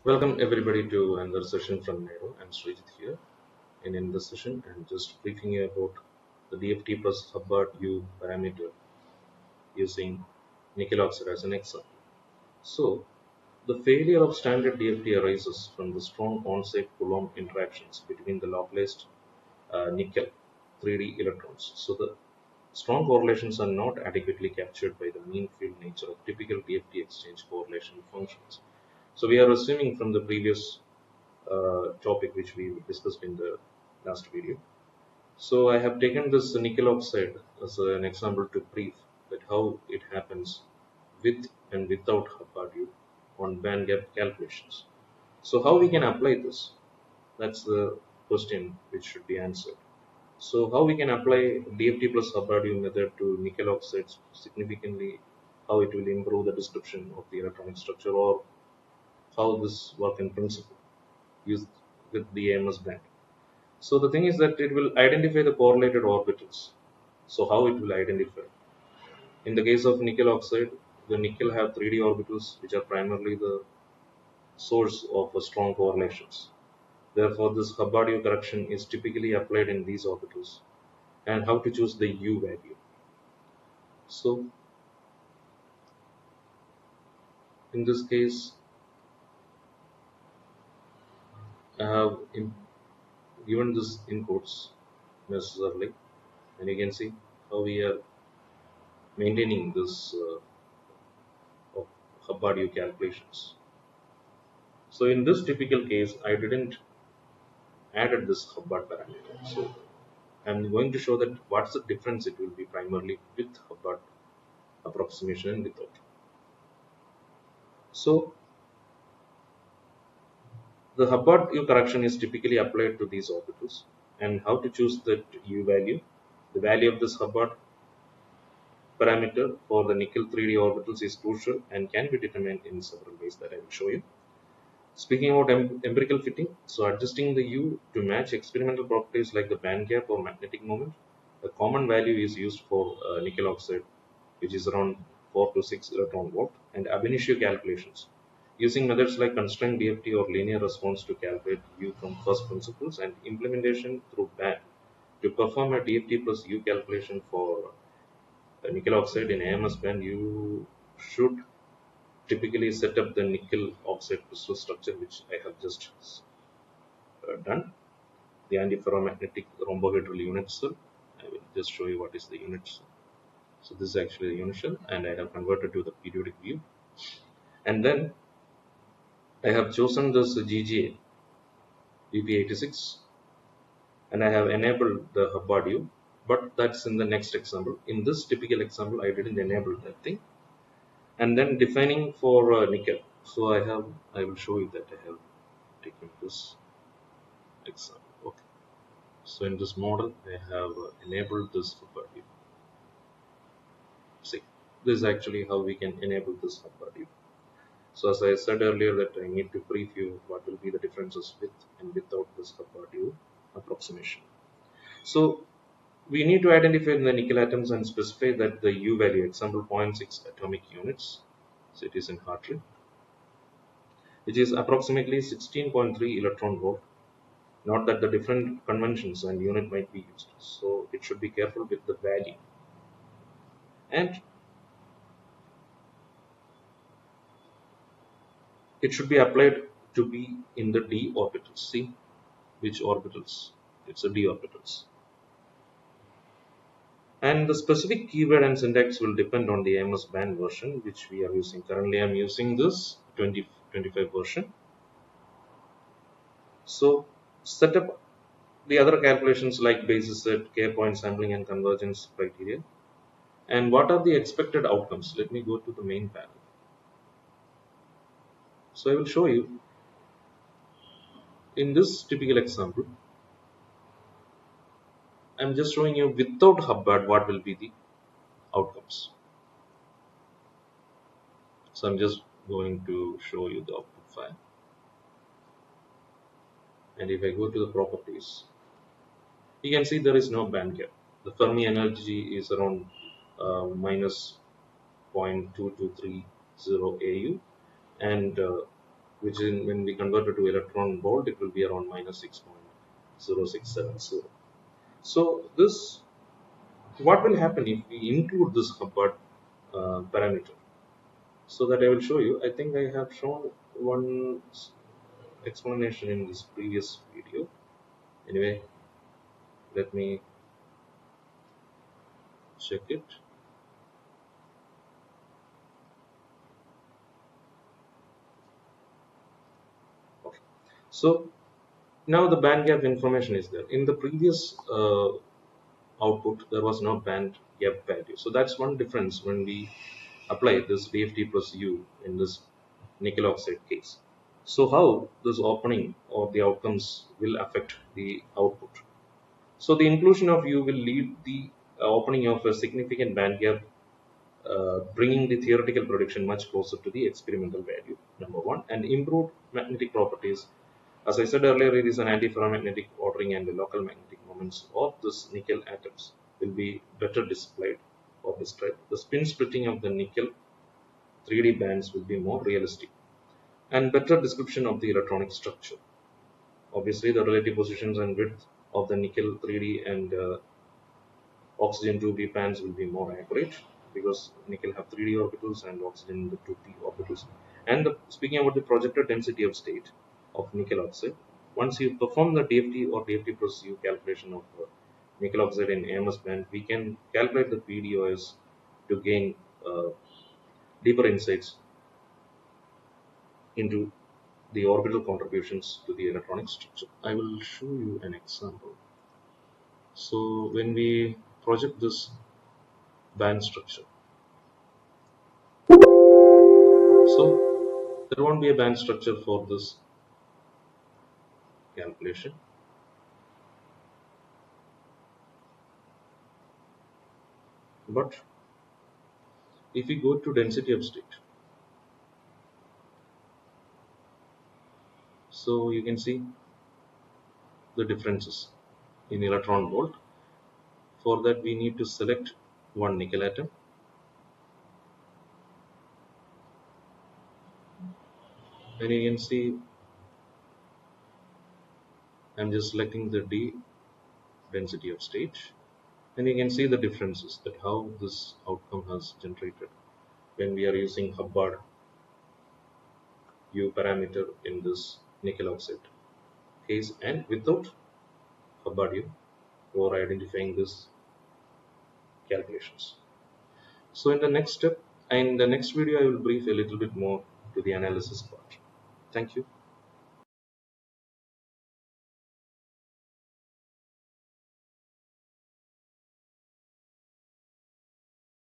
Welcome everybody to another session from NiO. I'm Srijit here, and in this session, I'm just briefing you about the DFT plus Hubbard U parameter using nickel oxide as an example. So, the failure of standard DFT arises from the strong on-site Coulomb interactions between the localized nickel 3D electrons. So, the strong correlations are not adequately captured by the mean field nature of typical DFT exchange correlation functions. So, we are assuming from the previous topic which we discussed in the last video. So I have taken this nickel oxide as an example to brief that how it happens with and without Hubbard U on band gap calculations. So how we can apply this? That's the question which should be answered. So how we can apply DFT plus Hubbard U method to nickel oxides significantly, how it will improve the description of the electronic structure, or how this work in principle used with the AMS band. So the thing is that it will identify the correlated orbitals. So how it will identify? In the case of nickel oxide, the nickel have 3D orbitals which are primarily the source of strong correlations. Therefore, this Hubbard U correction is typically applied in these orbitals. And how to choose the U value? So in this case, I have given this inputs necessarily, and you can see how we are maintaining this of Hubbard U calculations. So in this typical case, I didn't added this Hubbard parameter. So I'm going to show that what's the difference it will be primarily with Hubbard approximation and without. So the Hubbard U correction is typically applied to these orbitals, and how to choose that U value. The value of this Hubbard parameter for the nickel 3D orbitals is crucial and can be determined in several ways that I will show you. Speaking about empirical fitting, so adjusting the U to match experimental properties like the band gap or magnetic moment, a common value is used for nickel oxide, which is around 4 to 6 electron volt, and ab initio calculations, using methods like constraint DFT or linear response to calculate U from first principles, and implementation through band to perform a DFT plus U calculation for nickel oxide in AMS band. You should typically set up the nickel oxide crystal structure, which I have just done, the antiferromagnetic rhombohedral unit cell. I will just show you what is the unit cell. So this is actually the unit cell, and I have converted to the periodic view. And then I have chosen this GGA BP86, and I have enabled the Hubbard U, but that's in the next example. In this typical example, I didn't enable that thing. And then defining for nickel. So I will show you that I have taken this example. Okay. So in this model, I have enabled this Hubbard U. See, this is actually how we can enable this Hubbard U. So as I said earlier that I need to brief you what will be the differences with and without this Hubbard U approximation. So we need to identify the nickel atoms and specify that the U value, example 0.6 atomic units, so it is in Hartley, which is approximately 16.3 electron volt. Not that the different conventions and unit might be used, so it should be careful with the value. And it should be applied to be in the d orbitals. See which orbitals? It's a d orbitals. And the specific keyword and syntax will depend on the AMS band version which we are using. Currently I'm using this 2025 version. So set up the other calculations like basis set, k-point sampling and convergence criteria. And what are the expected outcomes? Let me go to the main panel. So I will show you in this typical example. I'm just showing you without Hubbard what will be the outcomes. So I'm just going to show you the output file. And if I go to the properties, you can see there is no band gap. The Fermi energy is around minus 0.2230 AU, and which when we convert it to electron volt, it will be around minus 6.0670. So this, what will happen if we include this Hubbard parameter? So that I will show you. I think I have shown one explanation in this previous video. Anyway, let me check it. Okay. So now the band gap information is there. In the previous output, there was no band gap value. So that's one difference when we apply this DFT plus U in this nickel oxide case. So how this opening or the outcomes will affect the output? So the inclusion of U will lead the opening of a significant band gap, bringing the theoretical prediction much closer to the experimental value, number one, and improved magnetic properties. As I said earlier, it is an antiferromagnetic ordering, and the local magnetic moments of this nickel atoms will be better displayed or described. The spin splitting of the nickel 3D bands will be more realistic, and better description of the electronic structure. Obviously, the relative positions and width of the nickel 3D and oxygen 2p bands will be more accurate, because nickel have 3D orbitals and oxygen the 2p orbitals. And speaking about the projected density of state of nickel oxide, once you perform the DFT or DFT plus U calculation of nickel oxide in AMS band, we can calculate the PDOS to gain deeper insights into the orbital contributions to the electronic structure. I will show you an example. So when we project this band structure, so there won't be a band structure for this calculation. But if we go to density of state, so you can see the differences in electron volt. For that, we need to select one nickel atom, and you can see I'm just selecting the D density of state, and you can see the differences, that how this outcome has generated when we are using Hubbard U parameter in this nickel oxide case, and without Hubbard U for identifying this calculations. So in the next step, in the next video, I will brief a little bit more to the analysis part. Thank you.